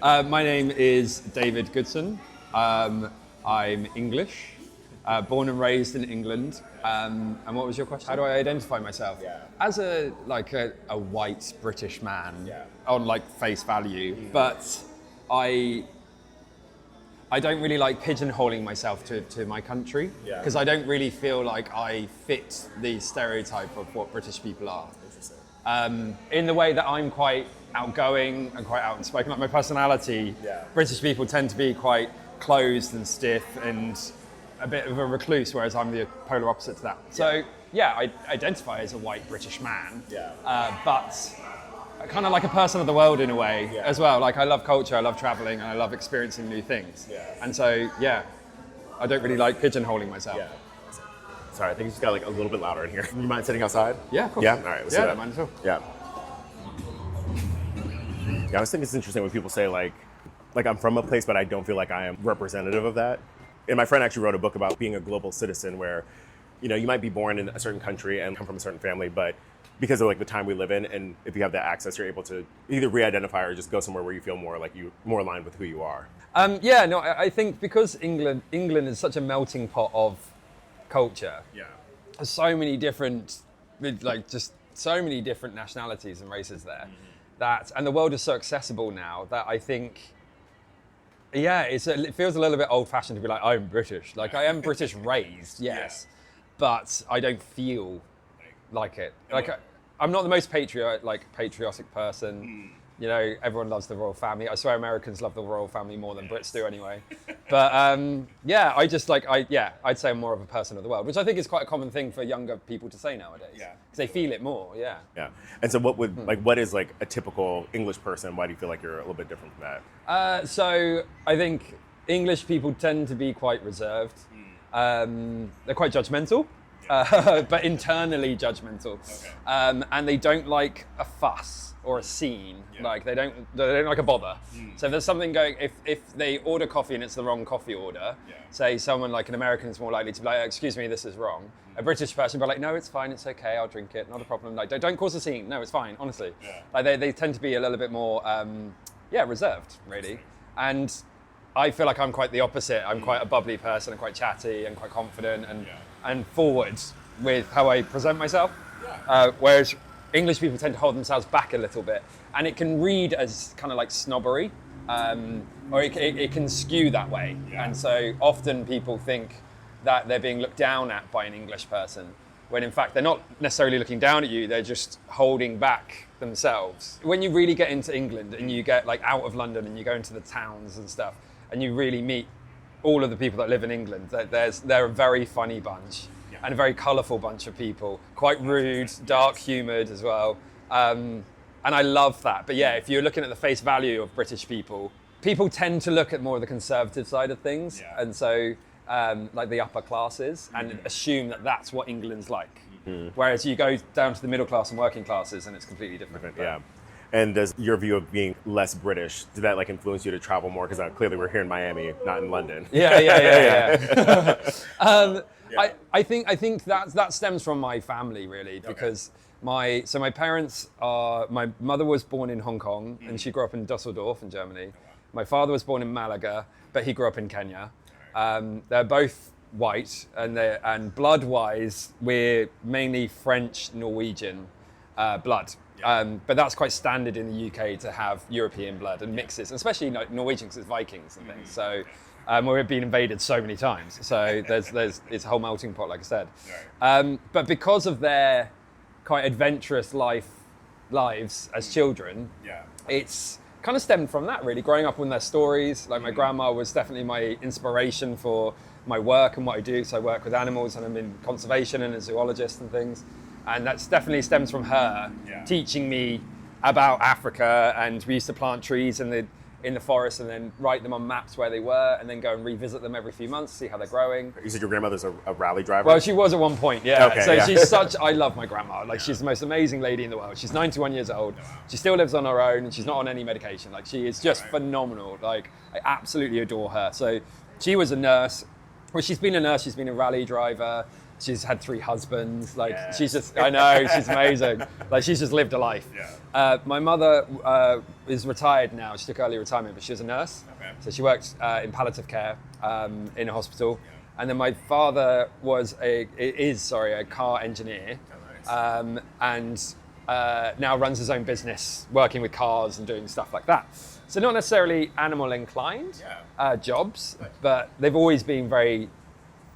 My name is David Goodson. I'm English, born and raised in England. And what was your question? How do I identify myself? Yeah. As a white British man, on face value, but I don't really like pigeonholing myself to my country because I don't really feel like I fit the stereotype of what British people are. In the way that I'm quite outgoing and quite outspoken, like my personality, British people tend to be quite closed and stiff and a bit of a recluse, whereas I'm the polar opposite to that. So I identify as a white British man, but kind of like a person of the world in a way as well. Like I love culture, I love traveling, and I love experiencing new things. And so I don't really like pigeonholing myself. Sorry, I think it's just got a little bit louder in here. You mind sitting outside? Yeah, of course. Yeah? All right, let's do that. Don't mind at all. Yeah, I always think it's interesting when people say like I'm from a place, but I don't feel like I am representative of that. And my friend actually wrote a book about being a global citizen where, you might be born in a certain country and come from a certain family, but because of the time we live in, and if you have that access, you're able to either re-identify or just go somewhere where you feel more aligned with who you are. I think because England is such a melting pot of culture. There's so many different, so many different nationalities and races there. And the world is so accessible now that I think, it feels a little bit old-fashioned to be like, I'm British. Like I am British raised, yes, but I don't feel like it. I'm not the most patriotic person. Everyone loves the royal family. I swear Americans love the royal family more than Brits do anyway. But I'd say I'm more of a person of the world, which I think is quite a common thing for younger people to say nowadays. Because they feel it more, Yeah. And so what is a typical English person? Why do you feel like you're a little bit different from that? So I think English people tend to be quite reserved. They're quite judgmental. But internally judgmental, and they don't like a fuss or a scene. They don't like a bother. So if there's something going, if they order coffee and it's the wrong coffee order, say someone like an American is more likely to be like, excuse me, this is wrong. A British person will be like, no, it's fine, it's okay, I'll drink it, not a problem. Don't cause a scene. No, it's fine, honestly. They tend to be a little bit more reserved, really. And I feel like I'm quite the opposite. I'm quite a bubbly person. I'm quite chatty and quite confident and forward with how I present myself. Whereas English people tend to hold themselves back a little bit. And it can read as kind of like snobbery, or it can skew that way. And so often people think that they're being looked down at by an English person, when in fact they're not necessarily looking down at you, they're just holding back themselves. When you really get into England and you get out of London and you go into the towns and stuff, and you really meet all of the people that live in England, they're a very funny bunch and a very colourful bunch of people, quite rude, dark-humoured as well. And I love that. But if you're looking at the face value of British people tend to look at more of the conservative side of things. And so the upper classes and assume that that's what England's like. Whereas you go down to the middle class and working classes and it's completely different. And does your view of being less British, did that influence you to travel more? Because clearly we're here in Miami, not in London. I think that stems from my family really, because my parents my mother was born in Hong Kong and she grew up in Dusseldorf in Germany. My father was born in Malaga, but he grew up in Kenya. They're both white and blood-wise, we're mainly French, Norwegian blood. But that's quite standard in the UK to have European blood and mixes, especially Norwegian because it's Vikings and things. So we've been invaded so many times. So it's a whole melting pot, like I said. But because of their quite adventurous lives as children, it's kind of stemmed from that really. Growing up on their stories, my grandma was definitely my inspiration for my work and what I do. So I work with animals and I'm in conservation and a zoologist and things. And that's definitely stems from her teaching me about Africa, and we used to plant trees in the forest and then write them on maps where they were and then go and revisit them every few months, see how they're growing. You said your grandmother's a rally driver? Well, she was at one point, she's I love my grandma. She's the most amazing lady in the world. She's 91 years old. She still lives on her own and she's not on any medication. She is just phenomenal. I absolutely adore her. So she was a nurse. Well, she's been a nurse, she's been a rally driver. She's had 3 husbands. Like she's just, I know, she's amazing. Like she's just lived a life. Yeah. My mother is retired now. She took early retirement, but she was a nurse. Okay. So she worked in palliative care in a hospital. Yeah. And then my father is a car engineer, and now runs his own business, working with cars and doing stuff like that. So not necessarily animal inclined jobs, but they've always been very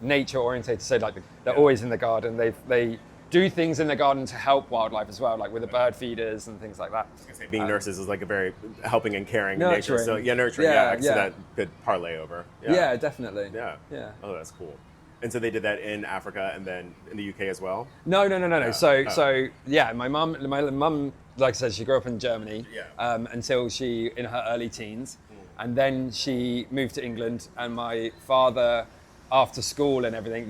nature oriented. So like they're always in the garden. They do things in the garden to help wildlife as well, like with the bird feeders and things like that. Being nurses is like a very helping and caring nurturing. nature. So nurturing. So that could parlay over. Yeah, definitely. Yeah. Oh, that's cool. And so they did that in Africa and then in the UK as well? No. So my mum, like I said, she grew up in Germany until she in her early teens, and then she moved to England. And my father, after school and everything,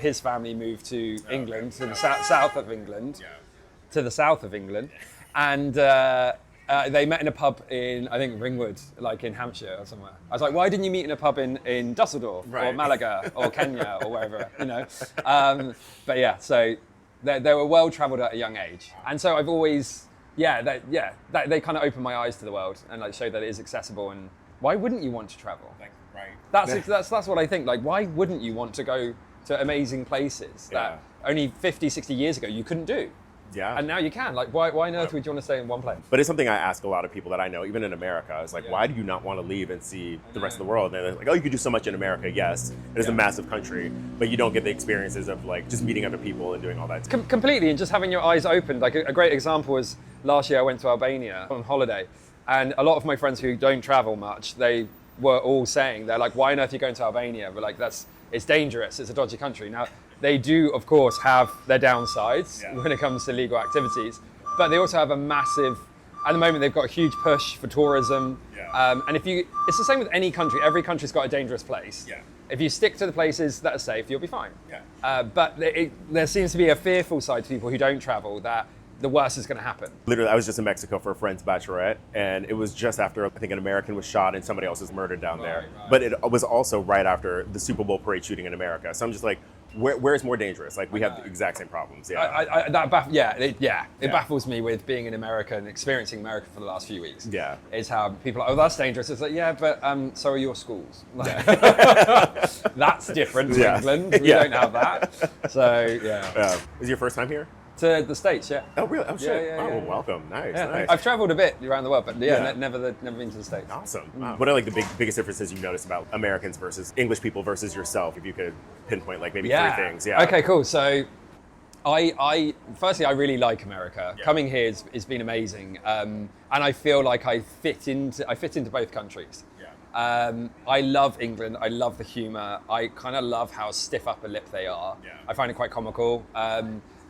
his family moved to England, to the south of England, and they met in a pub in, I think, Ringwood, like in Hampshire or somewhere. I was like, why didn't you meet in a pub in Dusseldorf or Malaga or Kenya or wherever, But yeah, so they were well travelled at a young age, and so I've always, they kind of opened my eyes to the world and like showed that it is accessible. And why wouldn't you want to travel? That's what I think. Like, why wouldn't you want to go to amazing places that only 50, 60 years ago you couldn't do? Yeah. And now you can. Like, why on earth would you want to stay in one place? But it's something I ask a lot of people that I know, even in America. It's like, why do you not want to leave and see the rest of the world? And they're like, oh, you could do so much in America. Yes, it is a massive country, but you don't get the experiences of like just meeting other people and doing all that. Completely, and just having your eyes opened. Like a great example was last year I went to Albania on holiday, and a lot of my friends who don't travel much, they were all saying, they're like, why on earth are you going to Albania? But like, it's dangerous, it's a dodgy country. Now, they do, of course, have their downsides when it comes to illegal activities, but they also have a massive, at the moment, they've got a huge push for tourism. And it's the same with any country. Every country's got a dangerous place. If you stick to the places that are safe, you'll be fine. But there seems to be a fearful side to people who don't travel, that the worst is going to happen. Literally, I was just in Mexico for a friend's bachelorette, and it was just after, I think, an American was shot and somebody else was murdered down there. But it was also right after the Super Bowl parade shooting in America. So I'm just like, where is more dangerous? Like, we have the exact same problems. It baffles me with being in America and experiencing America for the last few weeks. Is how people are, oh, that's dangerous. It's like, but so are your schools. Like, that's different to England. We don't have that. So, Is it your first time here? To the States, Oh, really? Oh, shit. Well, welcome. Nice. I've traveled a bit around the world, but never been to the States. Awesome. What are like the biggest differences you've noticed about Americans versus English people versus yourself? If you could pinpoint like maybe 3 things. Okay, cool. So, firstly, I really like America. Coming here has been amazing, and I feel like I fit into both countries. I love England. I love the humour. I kind of love how stiff upper lip they are. I find it quite comical.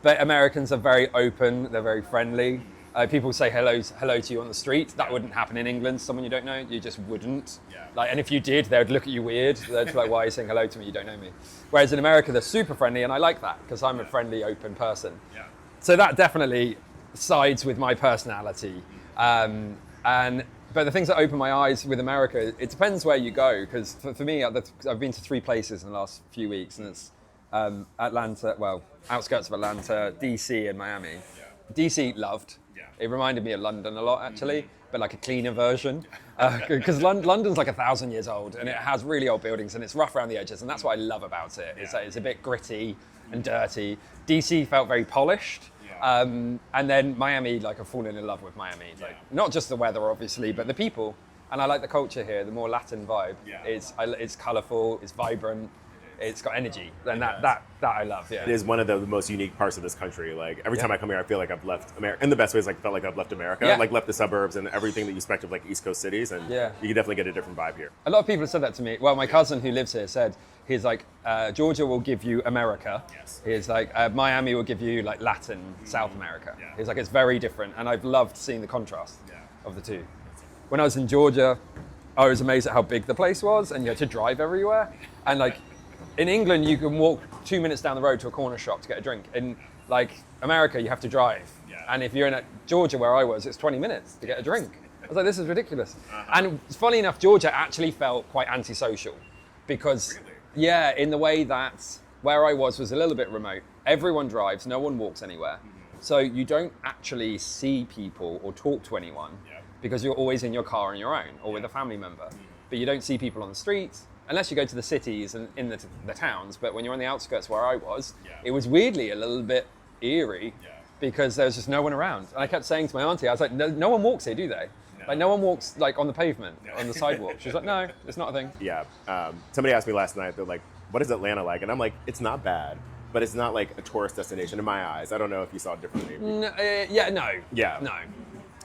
But Americans are very open. They're very friendly. People say hello to you on the street. That wouldn't happen in England. Someone you don't know, you just wouldn't. Like, and if you did, they would look at you weird. They'd be like, "Why are you saying hello to me? You don't know me." Whereas in America, they're super friendly, and I like that because I'm a friendly, open person. So that definitely sides with my personality. But the things that open my eyes with America, it depends where you go. Because for me, I've been to 3 places in the last few weeks, and it's Atlanta, outskirts of Atlanta, DC, and Miami. DC loved. It reminded me of London a lot, actually, but like a cleaner version. Because London's like 1,000 years old, and it has really old buildings, and it's rough around the edges, and that's what I love about it. It's a bit gritty and dirty. DC felt very polished. And then Miami, like I've fallen in love with Miami. Like, not just the weather, obviously, but the people. And I like the culture here, the more Latin vibe. It's colourful, it's vibrant. It's got energy, and that I love. It is one of the most unique parts of this country. Like every time I come here, I feel like I've left America. In the best ways, like felt like I've left America, like left the suburbs and everything that you expect of like East Coast cities, and you can definitely get a different vibe here. A lot of people have said that to me. Well, my cousin who lives here said he's like Georgia will give you America. He's like Miami will give you like Latin South America. He's like it's very different, and I've loved seeing the contrast of the two. When I was in Georgia, I was amazed at how big the place was, and you had to drive everywhere, and like. In England, you can walk 2 minutes down the road to a corner shop to get a drink. In like America, you have to drive. And if you're in Georgia, where I was, it's 20 minutes to get a drink. I was like, this is ridiculous. And funny enough, Georgia actually felt quite antisocial because, in the way that where I was a little bit remote. Everyone drives, no one walks anywhere. So you don't actually see people or talk to anyone because you're always in your car on your own or with a family member. But you don't see people on the streets unless you go to the cities and in the towns. But when you're on the outskirts where I was, it was weirdly a little bit eerie because there was just no one around. And I kept saying to my auntie, I was like, no one walks here, do they? Like no one walks like on the pavement, on the sidewalk. She's like, no, it's not a thing. Yeah. Somebody asked me last night, they're like, what is Atlanta like? And I'm like, it's not bad, but it's not like a tourist destination in my eyes. I don't know if you saw it differently. No.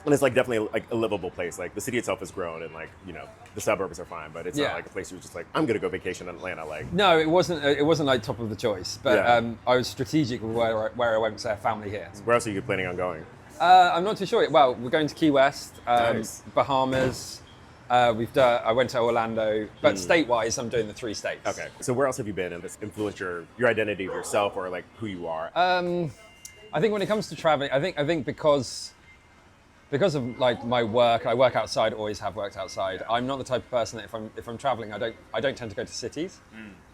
And it's like definitely like a livable place. Like the city itself has grown and like, you know, the suburbs are fine, but it's not like a place you're just like, I'm going to go vacation in Atlanta. Like, no, it wasn't like top of the choice, but I was strategic with where I went because I have family here. Where else are you planning on going? I'm not too sure. Well, we're going to Key West, Nice. Bahamas. I went to Orlando, but state-wise, I'm doing the 3 states. Okay. So where else have you been and this influenced your identity of yourself or like who you are? I think when it comes to traveling, I think because of like my work, I work outside, always have worked outside. I'm not the type of person that if I'm traveling, I don't tend to go to cities.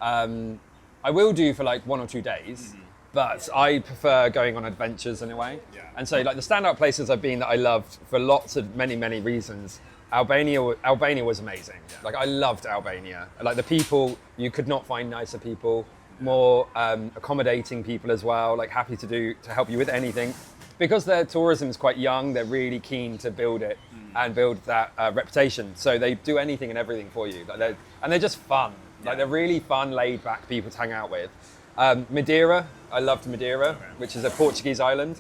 I will do for like 1 or 2 days. But I prefer going on adventures in a way. And so like the standout places I've been that I loved for lots of many reasons, Albania was amazing. Like I loved Albania. Like the people, you could not find nicer people, more accommodating people as well, like happy to help you with anything. Because their tourism is quite young, they're really keen to build it and build that reputation. So they do anything and everything for you. Like they're just fun. Like they're really fun, laid back people to hang out with. Madeira, I loved Madeira, which is a Portuguese island.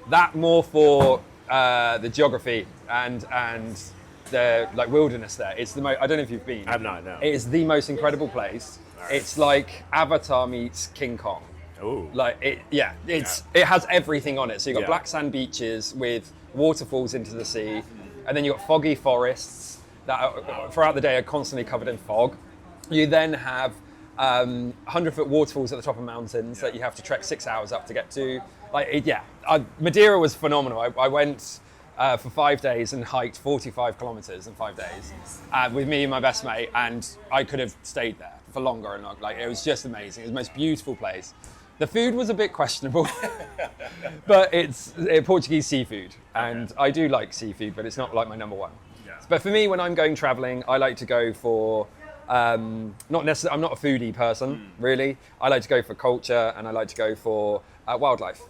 That more for the geography and the like wilderness there. It's the I don't know if you've been. I've not, no. It is the most incredible place. It's like Avatar meets King Kong. Oh. Like it has everything on it. So you've got black sand beaches with waterfalls into the sea, and then you've got foggy forests that throughout the day are constantly covered in fog. You then have 100-foot waterfalls at the top of mountains that you have to trek 6 hours up to get to. Madeira was phenomenal. I went for 5 days and hiked 45 kilometers in 5 days with me and my best mate, and I could have stayed there for longer. And like it was just amazing. It was the most beautiful place. The food was a bit questionable, but it's Portuguese seafood, and I do like seafood, but it's not like my number one. But for me, when I'm going traveling, I like to go for not necessarily. I'm not a foodie person, really. I like to go for culture, and I like to go for wildlife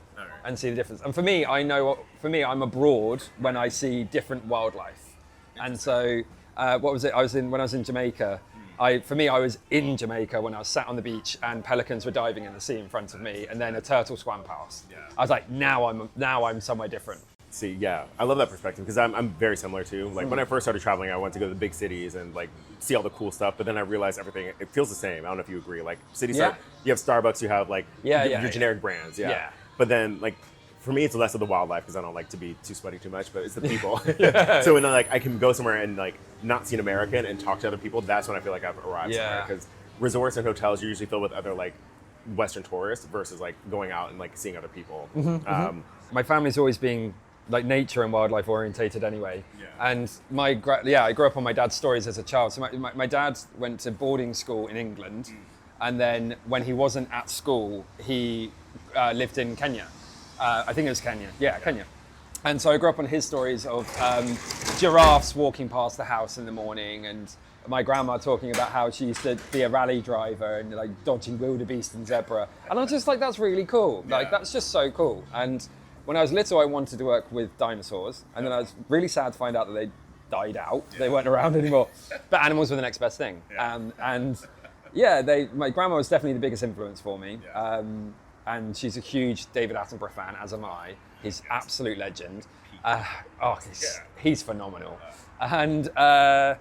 and see the difference. And for me, I'm abroad when I see different wildlife. And so, what was it? When I was in Jamaica. I was in Jamaica when I was sat on the beach and pelicans were diving in the sea in front of me, and then a turtle swam past. I was like, now I'm somewhere different. See, yeah, I love that perspective because I'm very similar too. Like when I first started traveling, I wanted to go to the big cities and like see all the cool stuff. But then I realized everything, it feels the same. I don't know if you agree. Like cities, you have Starbucks, you have like your generic brands. But then like for me, it's less of the wildlife because I don't like to be too sweaty too much, but it's the people. So when I can go somewhere and like not see an American and talk to other people, that's when I feel like I've arrived somewhere. Because resorts and hotels are usually filled with other like Western tourists versus like going out and like seeing other people. My family's always been like nature and wildlife orientated anyway. And I grew up on my dad's stories as a child. So my dad went to boarding school in England, and then when he wasn't at school, he lived in Kenya. I think it was Kenya. Kenya. And so I grew up on his stories of giraffes walking past the house in the morning, and my grandma talking about how she used to be a rally driver and like dodging wildebeest and zebra. And I was just like, that's really cool. Like that's just so cool. And when I was little, I wanted to work with dinosaurs, and then I was really sad to find out that they died out. They weren't around anymore. But animals were the next best thing. My grandma was definitely the biggest influence for me. And she's a huge David Attenborough fan, as am I. He's absolute legend. He's phenomenal. And my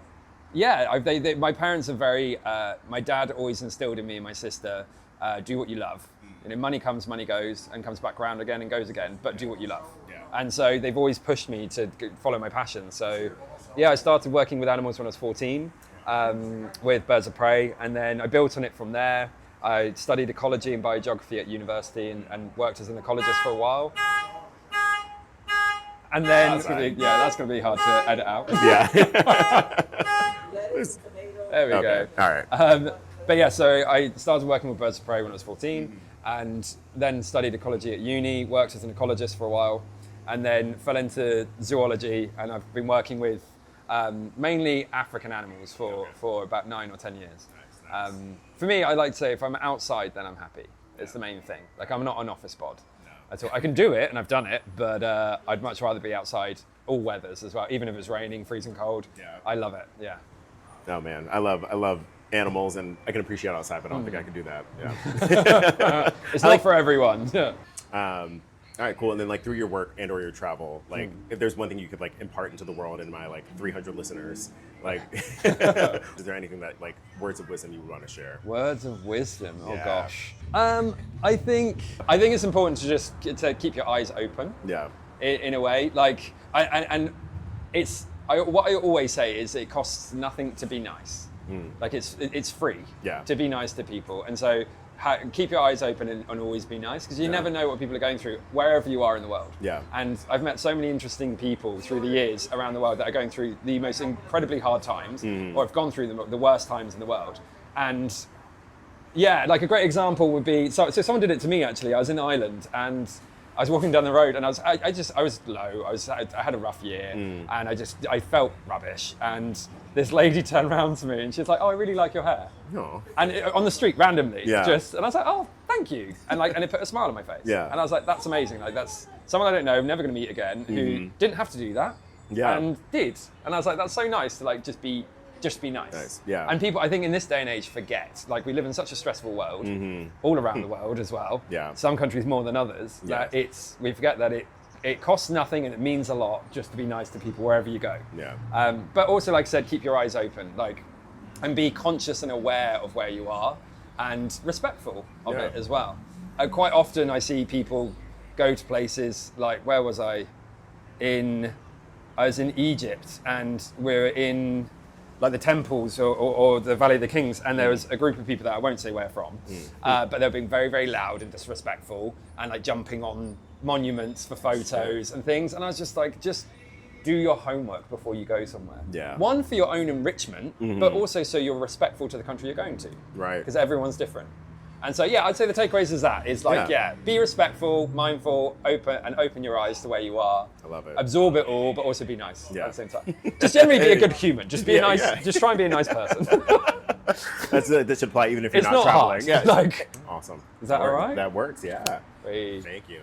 parents are very. My dad always instilled in me and my sister, do what you love. You know, money comes, money goes, and comes back around again and goes again. But do what you love. And so they've always pushed me to follow my passion. So I started working with animals when I was 14, with birds of prey, and then I built on it from there. I studied ecology and biogeography at university and worked as an ecologist for a while. And then that's going to be hard to edit out. Yeah. There we go. All right. But yeah, so I started working with birds of prey when I was 14, and then studied ecology at uni, worked as an ecologist for a while, and then fell into zoology, and I've been working with mainly African animals for about 9 or 10 years. Nice. For me, I like to say if I'm outside, then I'm happy. It's the main thing. Like, I'm not an office bod at all. I can do it, and I've done it, but I'd much rather be outside all weathers as well, even if it's raining, freezing cold. Yeah. I love it, yeah. Oh man, I love animals, and I can appreciate outside, but I don't think I could do that. Yeah. It's not for everyone. All right, cool. And then like through your work and or your travel, like if there's one thing you could like impart into the world and my like 300 listeners, like is there anything that like words of wisdom you would want to share? Words of wisdom. Oh Yeah. gosh. I think it's important to just to keep your eyes open. Yeah. In a way, like what I always say is it costs nothing to be nice. Like it's free to be nice to people, and so keep your eyes open and always be nice, because you never know what people are going through wherever you are in the world. Yeah. And I've met so many interesting people through the years around the world that are going through the most incredibly hard times, or have gone through the worst times in the world. And yeah, like a great example would be, so someone did it to me actually. I was in Ireland and I was walking down the road and I was low. I had a rough year and I felt rubbish. And this lady turned around to me and she's like, "Oh, I really like your hair." No. And on the street randomly, Yeah. and I was like, "Oh, thank you," and it put a smile on my face. Yeah. And I was like, "That's amazing. Like, that's someone I don't know, I'm never going to meet again, who didn't have to do that, and did." And I was like, "That's so nice to like just be nice." Nice. Yeah. And people, I think, in this day and age, forget. Like, we live in such a stressful world, all around the world as well. Yeah. Some countries more than others. Yeah. That we forget that it costs nothing and it means a lot just to be nice to people wherever you go. Yeah. But also, like I said, keep your eyes open, and be conscious and aware of where you are, and respectful of it as well. Quite often, I see people go to places like, where was I? I was in Egypt, and we're in like the temples or the Valley of the Kings, and there was a group of people that I won't say where from, but they were being very, very loud and disrespectful, and like jumping on monuments for photos and things. And I was just like, just do your homework before you go somewhere. Yeah. One, for your own enrichment, but also so you're respectful to the country you're going to. Right. Because everyone's different. And so, yeah, I'd say the takeaways is be respectful, mindful, open your eyes to where you are. I love it. Absorb it all, but also be nice at Yeah. the same time. Just generally be a good human. Just be just try and be a nice person. That should apply even if you're It's not not traveling. hard. Yeah. Like, Awesome. is that all right? That works. Yeah. Wait. Thank you.